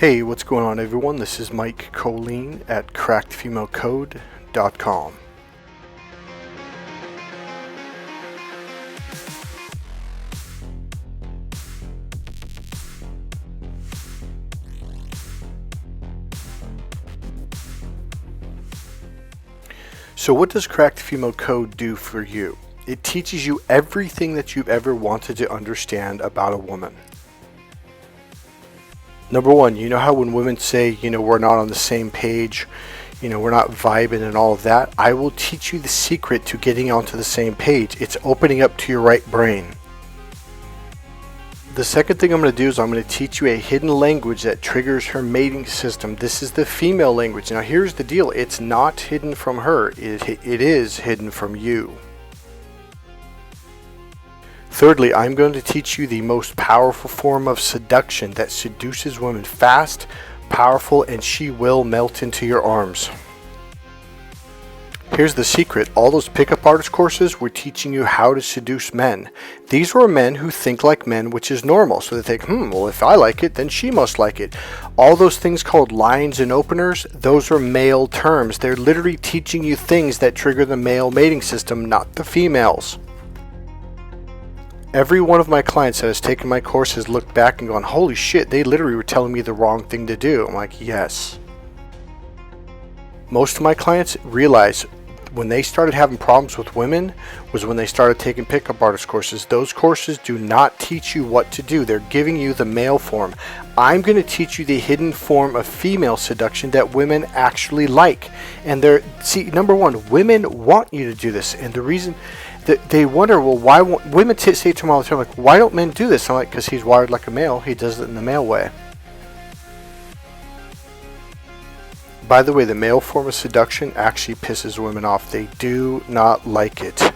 Hey, what's going on everyone? This is Mike Kollin at crackedfemalecode.com. So what does Cracked Female Code do for you? It teaches you everything that you've ever wanted to understand about a woman. Number one, you know how when women say, we're not on the same page, we're not vibing and all of that? I will teach you the secret to getting onto the same page. It's opening up to your right brain. The second thing I'm going to do is I'm going to teach you a hidden language that triggers her mating system. This is the female language. Now here's the deal. It's not hidden from her. It is hidden from you. Thirdly, I'm going to teach you the most powerful form of seduction that seduces women fast, powerful, and she will melt into your arms. Here's the secret. All those pickup artist courses were teaching you how to seduce men. These were men who think like men, which is normal. So they think, well, if I like it, then she must like it. All those things called lines and openers, those are male terms. They're literally teaching you things that trigger the male mating system, not the females. Every one of my clients that has taken my course has looked back and gone, holy shit, they literally were telling me the wrong thing to do. I'm like, yes. Most of my clients realize when they started having problems with women was when they started taking pickup artist courses. Those courses do not teach you what to do. They're giving you the male form. I'm going to teach you the hidden form of female seduction that women actually like. And number one, women want you to do this. And the reason that they wonder, well, why won't women say to me all the time, like, why don't men do this? I'm like, because he's wired like a male. He does it in the male way. By the way, the male form of seduction actually pisses women off. They do not like it.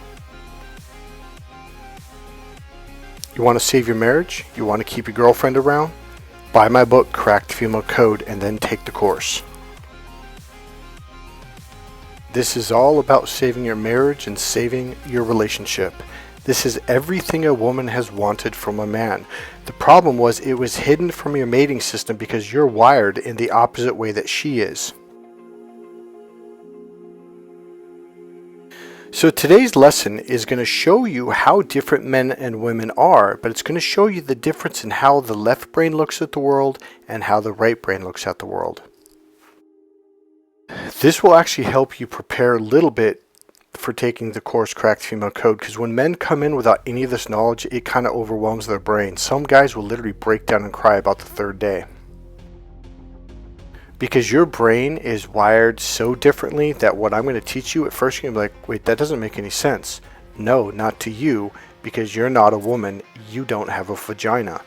You want to save your marriage? You want to keep your girlfriend around? Buy my book, Cracked Female Code, and then take the course. This is all about saving your marriage and saving your relationship. This is everything a woman has wanted from a man. The problem was it was hidden from your mating system because you're wired in the opposite way that she is. So today's lesson is going to show you how different men and women are, but it's going to show you the difference in how the left brain looks at the world and how the right brain looks at the world. This will actually help you prepare a little bit for taking the course Cracked Female Code, because when men come in without any of this knowledge, it kind of overwhelms their brain. Some guys will literally break down and cry about the third day. Because your brain is wired so differently that what I'm going to teach you, at first you're going to be like, wait, that doesn't make any sense. No, not to you, because you're not a woman. You don't have a vagina.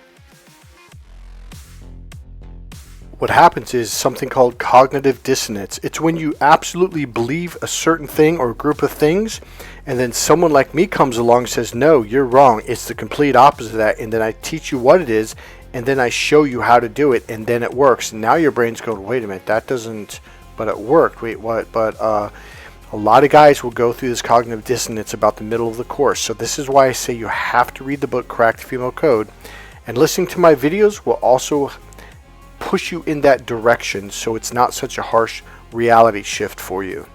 What happens is something called cognitive dissonance. It's when you absolutely believe a certain thing or a group of things, and then someone like me comes along and says, no, you're wrong. It's the complete opposite of that. And then I teach you what it is, and then I show you how to do it, and then it works. And now your brain's going, wait a minute, that doesn't, but it worked. Wait, what? But a lot of guys will go through this cognitive dissonance about the middle of the course. So this is why I say you have to read the book Cracked Female Code. And listening to my videos will also push you in that direction, so it's not such a harsh reality shift for you.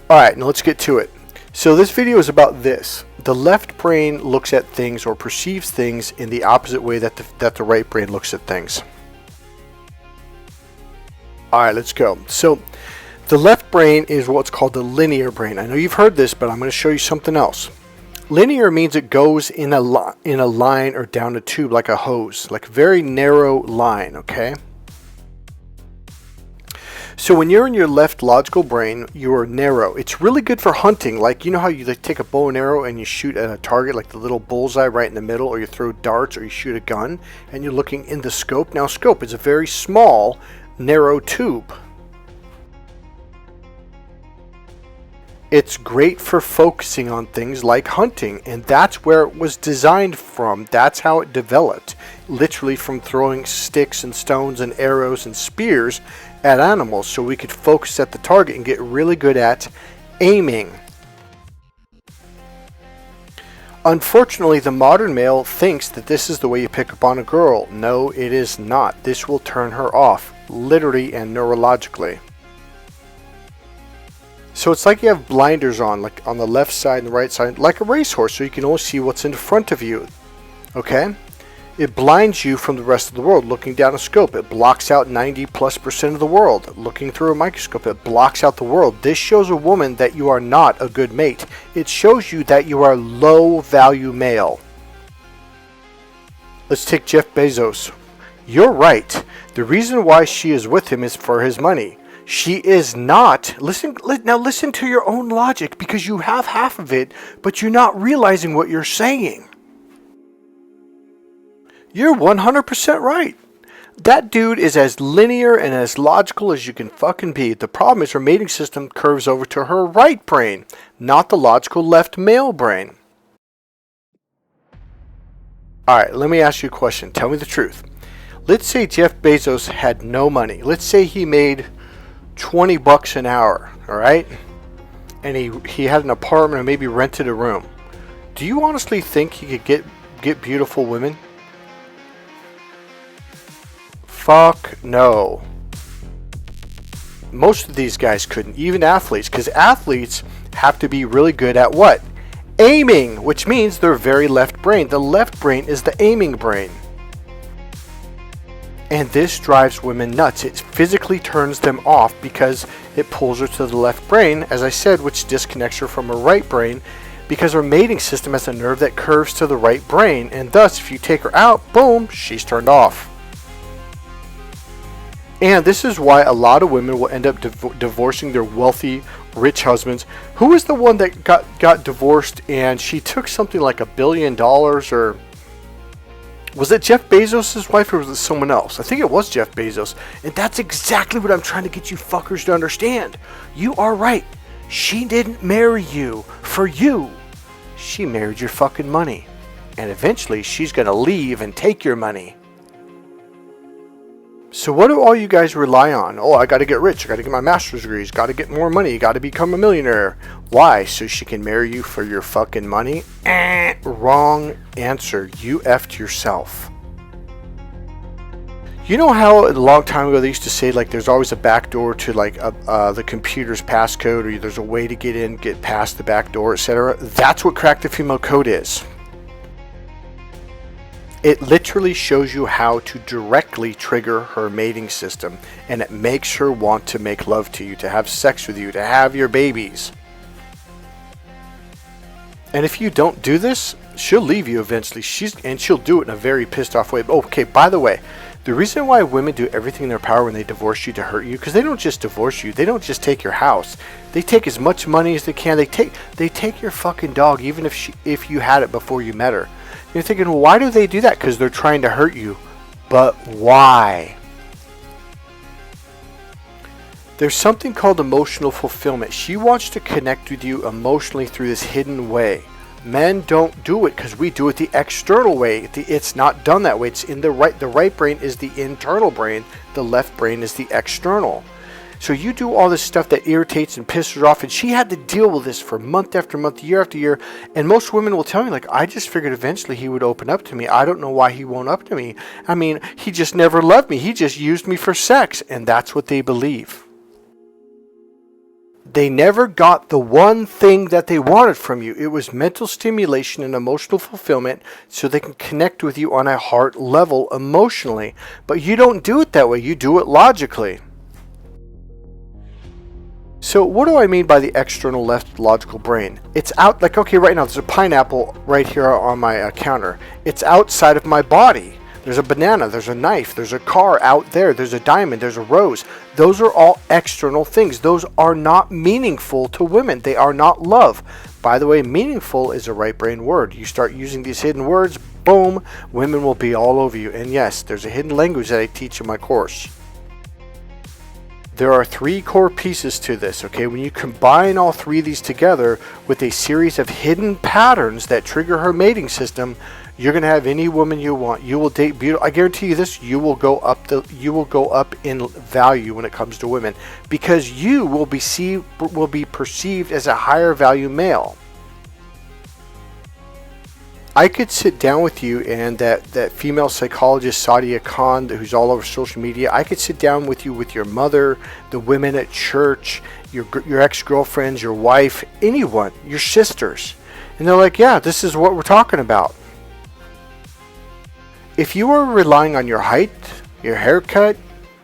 Alright, now let's get to it. So this video is about this. The left brain looks at things or perceives things in the opposite way that the right brain looks at things. Alright, let's go. So the left brain is what's called the linear brain. I know you've heard this, but I'm going to show you something else. Linear means it goes in a line or down a tube like a hose, like a very narrow line, okay? So when you're in your left logical brain, you're narrow. It's really good for hunting. Like, you know how you take a bow and arrow and you shoot at a target, like the little bullseye right in the middle, or you throw darts or you shoot a gun and you're looking in the scope. Now, scope is a very small, narrow tube. It's great for focusing on things like hunting, and that's where it was designed from. That's how it developed, literally from throwing sticks and stones and arrows and spears at animals, so we could focus at the target and get really good at aiming. Unfortunately, the modern male thinks that this is the way you pick up on a girl. No, it is not. This will turn her off, literally and neurologically. So it's like you have blinders on, like on the left side and the right side, like a racehorse, so you can only see what's in front of you. Okay? It blinds you from the rest of the world. Looking down a scope, it blocks out 90+% of the world. Looking through a microscope, it blocks out the world. This shows a woman that you are not a good mate. It shows you that you are low value male. Let's take Jeff Bezos. You're right. The reason why she is with him is for his money. She is not. Now listen to your own logic, because you have half of it, but you're not realizing what you're saying. You're 100% right. That dude is as linear and as logical as you can fucking be. The problem is her mating system curves over to her right brain, not the logical left male brain. Alright, let me ask you a question. Tell me the truth. Let's say Jeff Bezos had no money. Let's say he made $20 an hour, alright? And he had an apartment or maybe rented a room. Do you honestly think he could get beautiful women? Fuck no. Most of these guys couldn't, even athletes, because athletes have to be really good at what? Aiming, which means they're very left brain. The left brain is the aiming brain. And this drives women nuts. It physically turns them off because it pulls her to the left brain, as I said, which disconnects her from her right brain, because her mating system has a nerve that curves to the right brain, and thus if you take her out, boom, she's turned off. And this is why a lot of women will end up divorcing their wealthy, rich husbands. Who was the one that got divorced and she took something like $1 billion, or was it Jeff Bezos' wife, or was it someone else? I think it was Jeff Bezos. And that's exactly what I'm trying to get you fuckers to understand. You are right. She didn't marry you for you. She married your fucking money. And eventually she's going to leave and take your money. So what do all you guys rely on? Oh, I got to get rich. I got to get my master's degrees. Got to get more money. Got to become a millionaire. Why? So she can marry you for your fucking money? Wrong answer. You effed yourself. You know how a long time ago they used to say, like, there's always a back door to, like, the computer's passcode, or there's a way to get in, get past the back door, etc. That's what Crack the Female Code is. It literally shows you how to directly trigger her mating system, and it makes her want to make love to you, to have sex with you, to have your babies. And if you don't do this, she'll leave you eventually. She'll do it in a very pissed off way. Okay, by the way, the reason why women do everything in their power when they divorce you to hurt you, because they don't just divorce you, they don't just take your house. They take as much money as they can. They take your fucking dog, even if you had it before you met her. You're thinking, well, why do they do that? Because they're trying to hurt you. But why? There's something called emotional fulfillment. She wants to connect with you emotionally through this hidden way. Men don't do it because we do it the external way. It's not done that way. It's in the right. The right brain is the internal brain. The left brain is the external. So you do all this stuff that irritates and pisses her off, and she had to deal with this for month after month, year after year. And most women will tell me, like, I just figured eventually he would open up to me. I don't know why he won't up to me. I mean, he just never loved me. He just used me for sex. And that's what they believe. They never got the one thing that they wanted from you. It was mental stimulation and emotional fulfillment, so they can connect with you on a heart level emotionally. But you don't do it that way. You do it logically. So what do I mean by the external left logical brain? It's out, like, okay, right now there's a pineapple right here on my counter. It's outside of my body. There's a banana, there's a knife, there's a car out there, there's a diamond, there's a rose. Those are all external things. Those are not meaningful to women. They are not love. By the way, meaningful is a right brain word. You start using these hidden words, boom, women will be all over you. And yes, there's a hidden language that I teach in my course. There are 3 core pieces to this, okay? When you combine all 3 of these together with a series of hidden patterns that trigger her mating system, you're going to have any woman you want. You will date beautiful. I guarantee you this, you will go up in value when it comes to women, because you will be perceived as a higher value male. I could sit down with you and that female psychologist Sadia Khan, who's all over social media, I could sit down with you with your mother, the women at church, your ex-girlfriends, your wife, anyone, your sisters. And they're like, yeah, this is what we're talking about. If you are relying on your height, your haircut,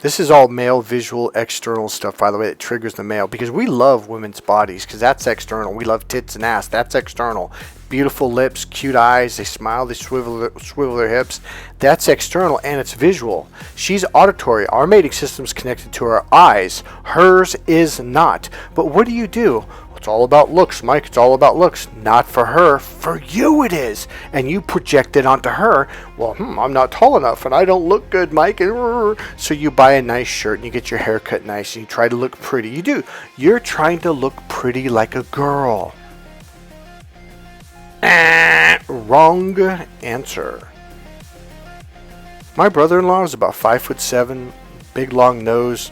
this is all male visual external stuff, by the way, that triggers the male, because we love women's bodies because that's external. We love tits and ass. That's external. Beautiful lips, cute eyes, they smile, they swivel their hips. That's external and it's visual. She's auditory. Our mating system's connected to her eyes. Hers is not. But what do? It's all about looks, Mike. It's all about looks. Not for her. For you it is. And you project it onto her. Well, I'm not tall enough and I don't look good, Mike. So you buy a nice shirt and you get your hair cut nice and you try to look pretty. You do. You're trying to look pretty like a girl. Wrong answer. My brother-in-law is about 5'7", big long nose.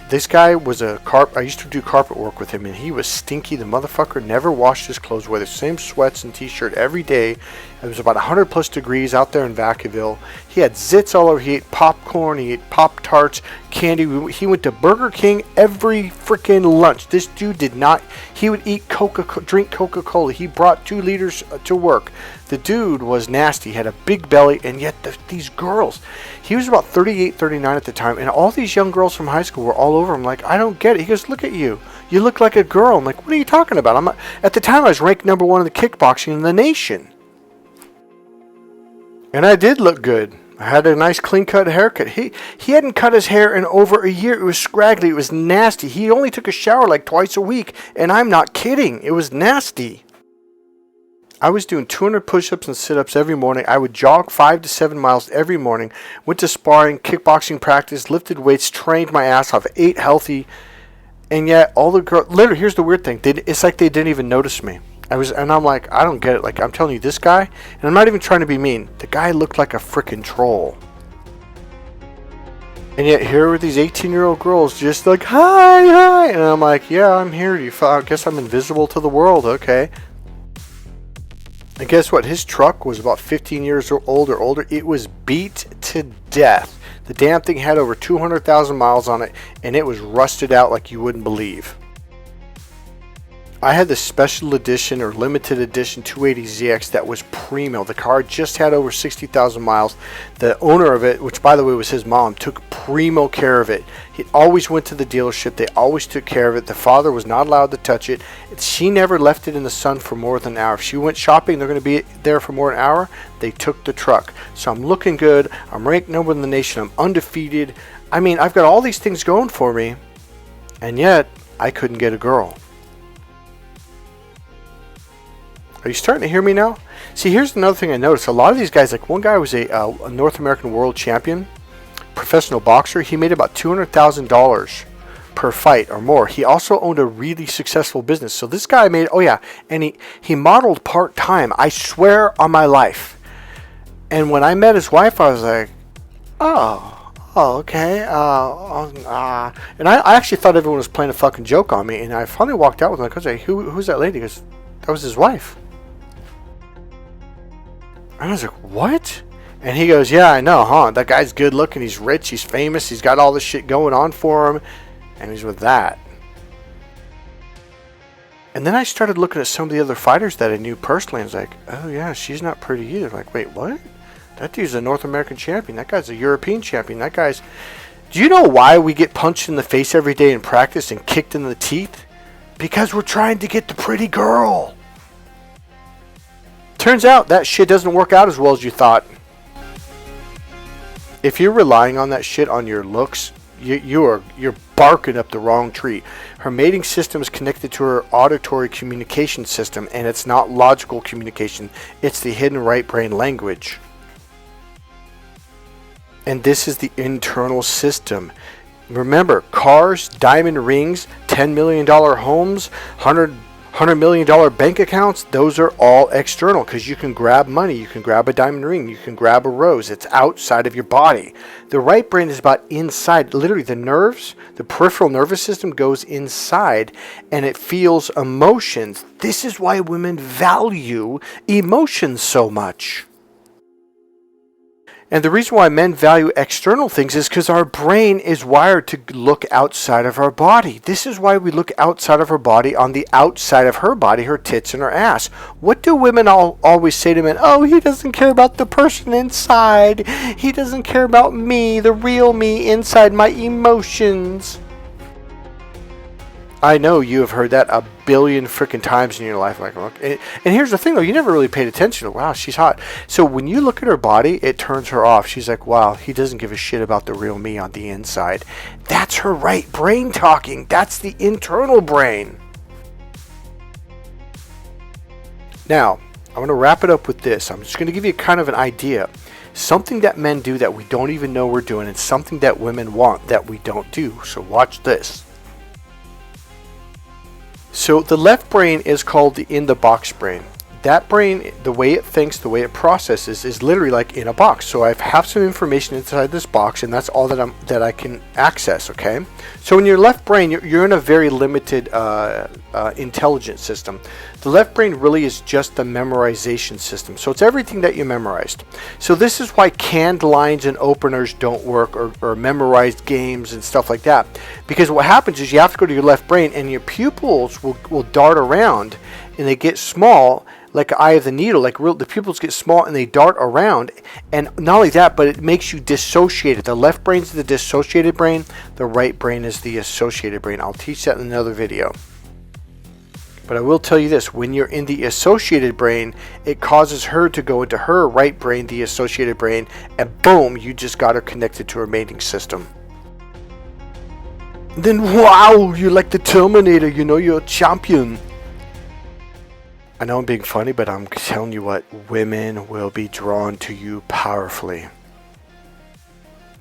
This guy was I used to do carpet work with him, and he was stinky. The motherfucker never washed his clothes, wore the same sweats and t-shirt every day. It was about 100 plus degrees out there in Vacaville. He had zits all over. He ate popcorn. He ate Pop-Tarts, candy. He went to Burger King every freaking lunch. This dude did not. He would drink Coca-Cola. He brought 2 liters to work. The dude was nasty. He had a big belly, and yet these girls. He was about 38, 39 at the time, and all these young girls from high school were all over him. Like, I don't get it. He goes, look at you. You look like a girl. I'm like, what are you talking about? At the time, I was ranked number 1 in the kickboxing in the nation. And I did look good. I had a nice clean-cut haircut. He hadn't cut his hair in over a year. It was scraggly. It was nasty. He only took a shower like twice a week, and I'm not kidding. It was nasty. I was doing 200 push-ups and sit-ups every morning. I would jog 5 to 7 miles every morning. Went to sparring, kickboxing practice, lifted weights, trained my ass off, ate healthy. And yet, all the girls... Literally, here's the weird thing. It's like they didn't even notice me. And I'm like, I don't get it. Like, I'm telling you, this guy... And I'm not even trying to be mean. The guy looked like a freaking troll. And yet, here were these 18-year-old girls just like, hi. And I'm like, yeah, I'm here. I guess I'm invisible to the world. Okay. And guess what? His truck was about 15 years old or older. It was beat to death. The damn thing had over 200,000 miles on it, and it was rusted out like you wouldn't believe. I had the special edition or limited edition 280ZX that was primo. The car just had over 60,000 miles. The owner of it, which by the way was his mom, took primo care of it. He always went to the dealership. They always took care of it. The father was not allowed to touch it. She never left it in the sun for more than an hour. If she went shopping, they're going to be there for more than an hour. They took the truck. So I'm looking good. I'm ranked number 1 in the nation. I'm undefeated. I mean, I've got all these things going for me, and yet I couldn't get a girl. Are you starting to hear me now? See, here's another thing I noticed. A lot of these guys, like one guy was a North American world champion, professional boxer. He made about $200,000 per fight or more. He also owned a really successful business. So this guy made, and he modeled part-time. I swear on my life. And when I met his wife, I was like, okay. And I actually thought everyone was playing a fucking joke on me. And I finally walked out with him. I was like, who's that lady? Because that was his wife. And I was like, what? And he goes, yeah, I know, huh? That guy's good looking. He's rich. He's famous. He's got all this shit going on for him. And he's with that. And then I started looking at some of the other fighters that I knew personally. And I was like, oh, yeah, she's not pretty either. Like, wait, what? That dude's a North American champion. That guy's a European champion. That guy's... Do you know why we get punched in the face every day in practice and kicked in the teeth? Because we're trying to get the pretty girl. Turns out that shit doesn't work out as well as you thought. If you're relying on that shit on your looks, you're barking up the wrong tree. Her mating system is connected to her auditory communication system, and it's not logical communication. It's the hidden right brain language. And this is the internal system. Remember, cars, diamond rings, $10 million homes, $100 $100 million bank accounts, those are all external because you can grab money, you can grab a diamond ring, you can grab a rose. It's outside of your body. The right brain is about inside. Literally, the nerves, the peripheral nervous system goes inside and it feels emotions. This is why women value emotions so much. And the reason why men value external things is because our brain is wired to look outside of our body. This is why we look outside of our body on the outside of her body, her tits and her ass. What do women always say to men? Oh, he doesn't care about the person inside. He doesn't care about me, the real me inside, my emotions. I know you have heard that a billion freaking times in your life. Like, and here's the thing, though, you never really paid attention to, wow, she's hot. So when you look at her body, it turns her off. She's like, wow, he doesn't give a shit about the real me on the inside. That's her right brain talking. That's the internal brain. Now, I'm going to wrap it up with this. I'm just going to give you kind of an idea. Something that men do that we don't even know we're doing, and something that women want that we don't do. So watch this. So the left brain is called the in-the-box brain. That brain, the way it thinks, the way it processes, is literally like in a box. So I have some information inside this box, and that's all that I can access. Okay. So in your left brain, you're in a very limited intelligence system. The left brain really is just the memorization system. So it's everything that you memorized. So this is why canned lines and openers don't work, or memorized games and stuff like that. Because what happens is you have to go to your left brain, and your pupils will dart around, and they get small, like an eye of the needle. The pupils get small and they dart around. And not only that, but it makes you dissociated. The left brain is the dissociated brain. The right brain is the associated brain. I'll teach that in another video. But I will tell you this, when you're in the associated brain, it causes her to go into her right brain, the associated brain, and boom, you just got her connected to her mating system. Then wow, you're like the Terminator, you're a champion. I know I'm being funny, but I'm telling you what, women will be drawn to you powerfully.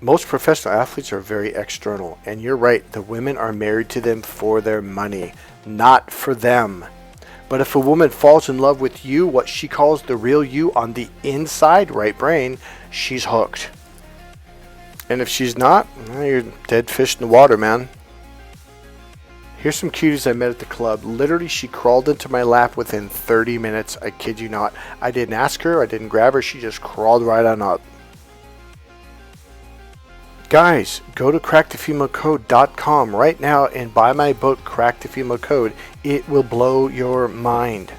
Most professional athletes are very external, and you're right, the women are married to them for their money, not for them. But if a woman falls in love with you, what she calls the real you on the inside right brain, she's hooked. And if she's not, well, you're dead fish in the water, man. Here's some cuties I met at the club. Literally, she crawled into my lap within 30 minutes. I kid you not. I didn't ask her. I didn't grab her. She just crawled right on up. Guys, go to crackthefemalecode.com right now and buy my book, Crack the Female Code. It will blow your mind.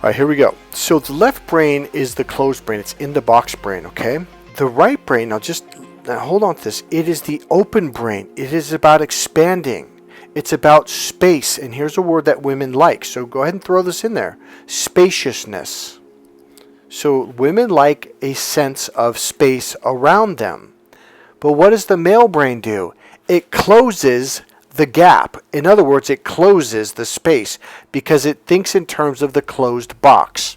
All right, here we go. So the left brain is the closed brain. It's in the box brain, okay? The right brain, now hold on to this. It is the open brain. It is about expanding. It's about space. And here's a word that women like. So go ahead and throw this in there. Spaciousness. So women like a sense of space around them. But what does the male brain do? It closes the gap. In other words, it closes the space because it thinks in terms of the closed box.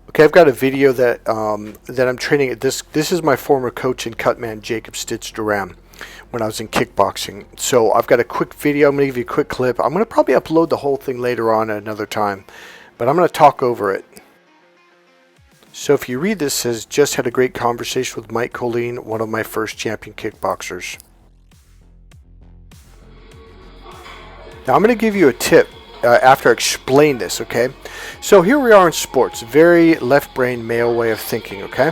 Okay, I've got a video that I'm training at this. This is my former coach and cutman, Jacob Stitch Duran, when I was in kickboxing. So I've got a quick video. I'm going to give you a quick clip. I'm going to probably upload the whole thing later on at another time, but I'm going to talk over it. So if you read this, it says, just had a great conversation with Mike Kollin, one of my first champion kickboxers. Now I'm going to give you a tip after I explain this, okay? So here we are in sports, very left brain male way of thinking, okay?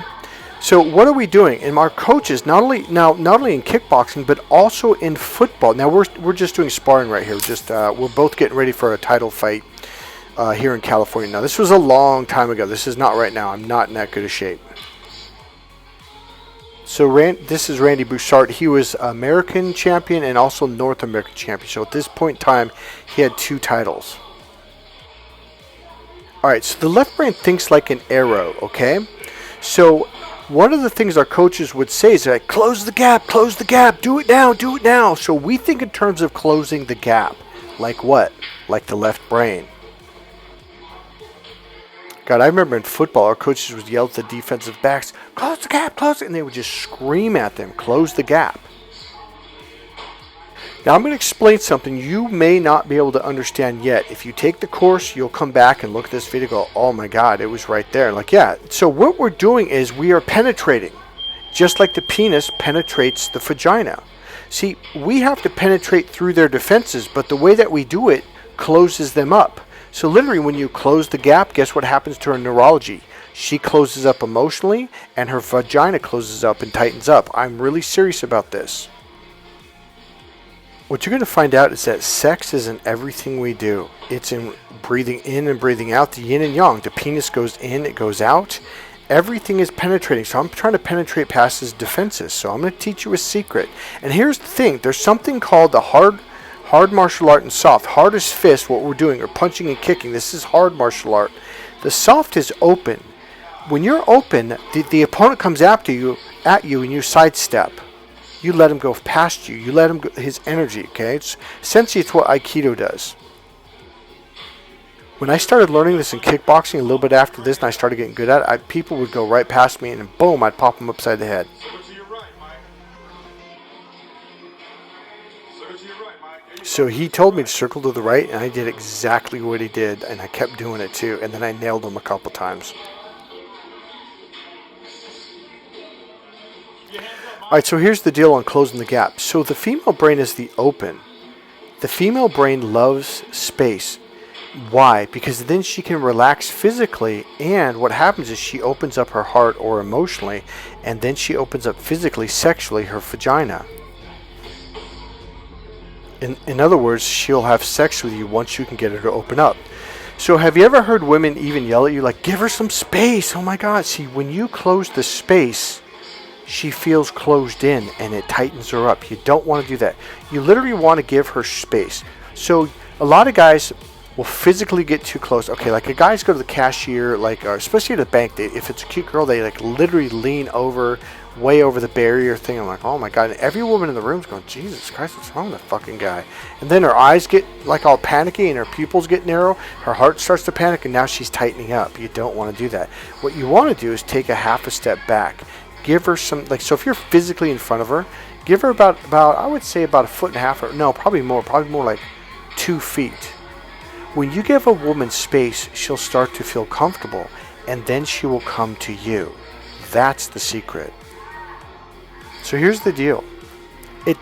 So what are we doing? And our coaches, not only in kickboxing, but also in football. Now we're just doing sparring right here. We're both getting ready for a title fight here in California. Now this was a long time ago. This is not right now. I'm not in that good a shape. So this is Randy Bouchard. He was American champion and also North American champion. So at this point in time, he had 2 titles. All right, so the left brain thinks like an arrow, okay? So one of the things our coaches would say is like, close the gap, do it now. So we think in terms of closing the gap. Like what? Like the left brain. God, I remember in football, our coaches would yell at the defensive backs, close the gap, and they would just scream at them, close the gap. Now I'm going to explain something you may not be able to understand yet. If you take the course, you'll come back and look at this video and go, oh my God, it was right there. Like, yeah. So what we're doing is we are penetrating, just like the penis penetrates the vagina. See, we have to penetrate through their defenses, but the way that we do it closes them up. So literally when you close the gap, guess what happens to her neurology? She closes up emotionally and her vagina closes up and tightens up. I'm really serious about this. What you're going to find out is that sex isn't everything we do. It's in breathing in and breathing out, the yin and yang. The penis goes in, it goes out. Everything is penetrating. So I'm trying to penetrate past his defenses. So I'm going to teach you a secret. And here's the thing. There's something called the hard martial art and soft. Hard is fist, what we're doing, or punching and kicking. This is hard martial art. The soft is open. When you're open, the opponent comes after you, and you sidestep. You let him go past you. You let him go, his energy, okay? Essentially, it's what Aikido does. When I started learning this in kickboxing a little bit after this, and I started getting good at it, people would go right past me, and boom, I'd pop them upside the head. So he told me to circle to the right, and I did exactly what he did, and I kept doing it too, and then I nailed him a couple times. Alright, so here's the deal on closing the gap. So the female brain is the open. The female brain loves space. Why? Because then she can relax physically, and what happens is she opens up her heart or emotionally, and then she opens up physically, sexually, her vagina. In other words, she'll have sex with you once you can get her to open up. So have you ever heard women even yell at you like, give her some space? Oh my God. See, when you close the space, she feels closed in and it tightens her up. You don't want to do that. You literally want to give her space. So a lot of guys will physically get too close. Okay, like a guy's go to the cashier, like especially at a bank, if it's a cute girl, they like literally lean over, way over the barrier thing. I'm like, oh my God. And every woman in the room's going, Jesus Christ, what's wrong with that fucking guy? And then her eyes get like all panicky and her pupils get narrow. Her heart starts to panic and now she's tightening up. You don't want to do that. What you want to do is take a half a step back. Give her some, like, so if you're physically in front of her, give her about I would say about 1.5 feet, or no, probably more like 2 feet. When you give a woman space, she'll start to feel comfortable, and then she will come to you. That's the secret. So here's the deal.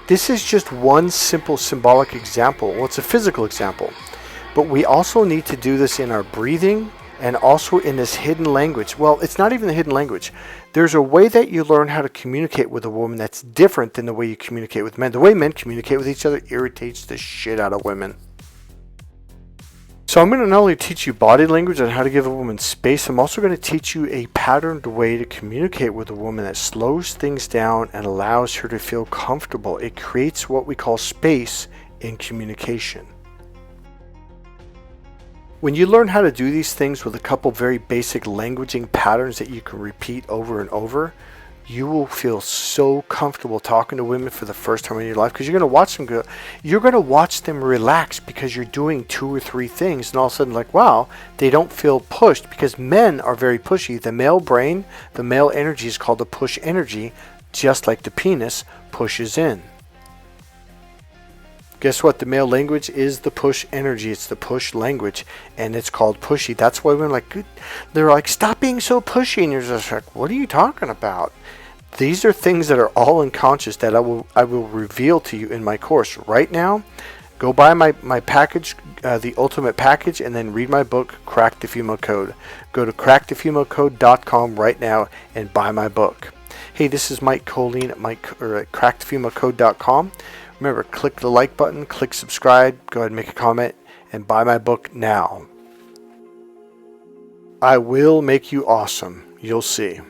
This is just one simple symbolic example. Well, it's a physical example, but we also need to do this in our breathing and also in this hidden language. Well, it's not even the hidden language. There's a way that you learn how to communicate with a woman that's different than the way you communicate with men. The way men communicate with each other irritates the shit out of women. So I'm going to not only teach you body language and how to give a woman space, I'm also going to teach you a patterned way to communicate with a woman that slows things down and allows her to feel comfortable. It creates what we call space in communication. When you learn how to do these things with a couple very basic languaging patterns that you can repeat over and over, you will feel so comfortable talking to women for the first time in your life, because you're going to watch them go. You're going to watch them relax because you're doing 2 or 3 things, and all of a sudden, like, wow, they don't feel pushed, because men are very pushy. The male brain, the male energy is called the push energy, just like the penis pushes in. Guess what? The male language is the push energy. It's the push language, and it's called pushy. That's why women they're like, stop being so pushy, and you're just like, what are you talking about? These are things that are all unconscious that I will reveal to you in my course. Right now, go buy my package, the ultimate package, and then read my book, Crack the Female Code. Go to crackthefemalecode.com right now and buy my book. Hey, this is Mike Kollin at crackthefemalecode.com. Remember, click the like button, click subscribe, go ahead and make a comment, and buy my book now. I will make you awesome. You'll see.